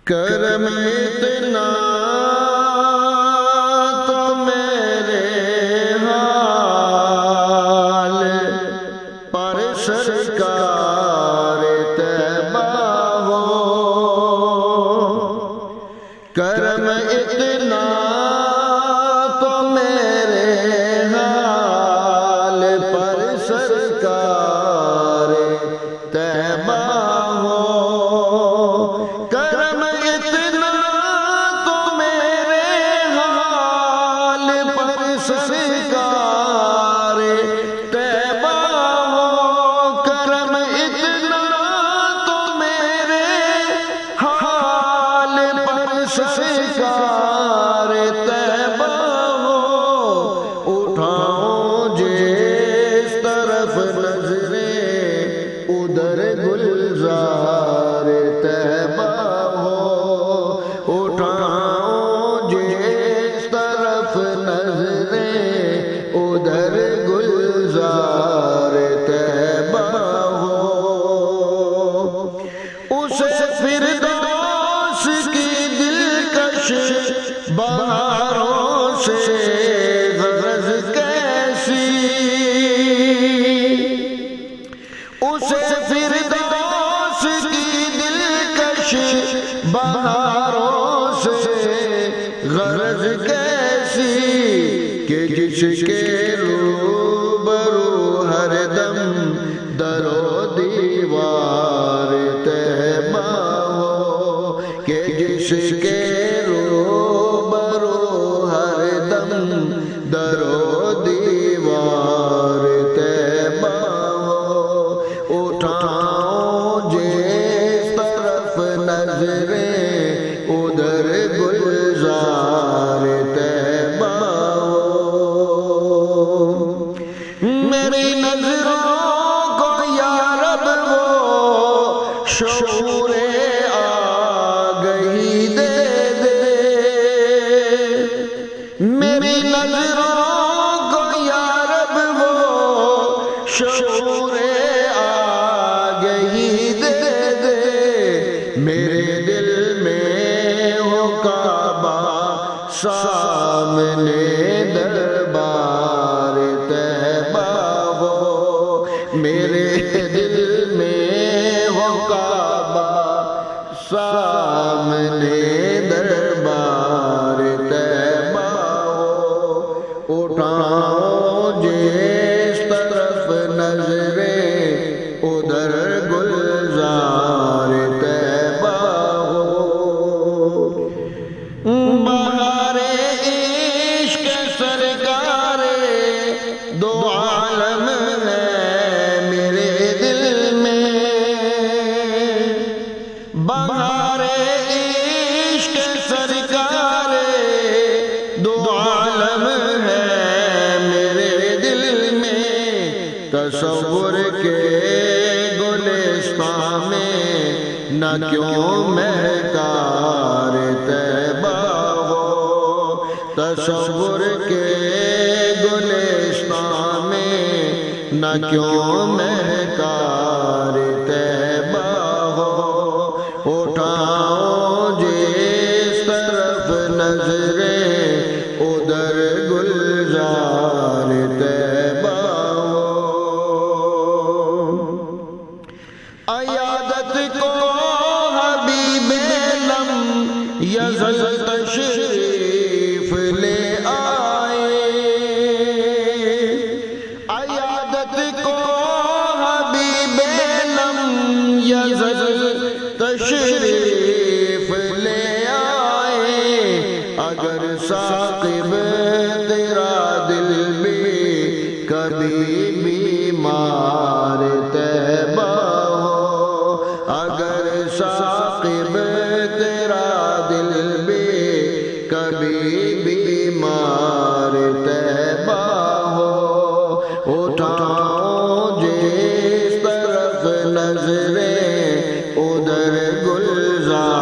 کرم اتنا تو میرے حال پر سرکار طیبہ ہو، کرم اتنا تو میرے حال پر سرکار طیبہ ہو، کرم اتنا تو میرے حال پر سرکار طیبہ ہو، کرم اتنا تو میرے حال پر سرکار طیبہ ہو، اٹھاؤں جس طرف نظریں ادھر گلزار طیبہ ہو، اٹھاؤں جس طرف نظریں ادھر گلزار طیبہ ہو، اسے فردوس کی دلکش بہاروں سے غرض کیسی، اسے فردوس کی دلکش بہاروں سے غرض کیسی، کہ جس کے روبرو ہر دم در و دیوار طیبہ ہو، کہ جس کے روبرو ہر دم در و دیوار طیبہ ہو، اٹھاؤں جس طرف نظریں ادھر گلزار طیبہ ہو، میری نظروں کو یا رب وہ شعور آگہی دے دے، میری نظروں کو یا رب وہ شعور آگہی دے دے، میرے دل میں ہو کعبہ سامنے دربار طیبہ ہو، میرے دل میں ہو کعبہ سامنے دربار طیبہ ہو، اٹھاؤں جس طرف نظریں ادھر گلزار طیبہ ہو، بہار عشق سرکار دو عالم ہے میرے دل میں، بہار عشق سرکار دو عالم ہے میرے دل میں، تصور کے گلستان میں نہ کیوں مہکار طیبہ ہو، تصور کے گلستان میں نہ کیوں مہکار طیبہ ہو، اٹھاؤں جس طرف نظریں ادھر گلزار طیبہ ہو، عیادت کو حبیب لم یزل تشریف لے آئے، عیادت کو حبیب لم یزل تشریف لے آئے، اگر ثاقب تیرا دل بھی کبھی بیمار طیبہ ہو، اگر ثاقب تیرا دل بھی کبھی بیمار طیبہ ہو، اٹھاؤں جس طرف نظریں ادھر گلزار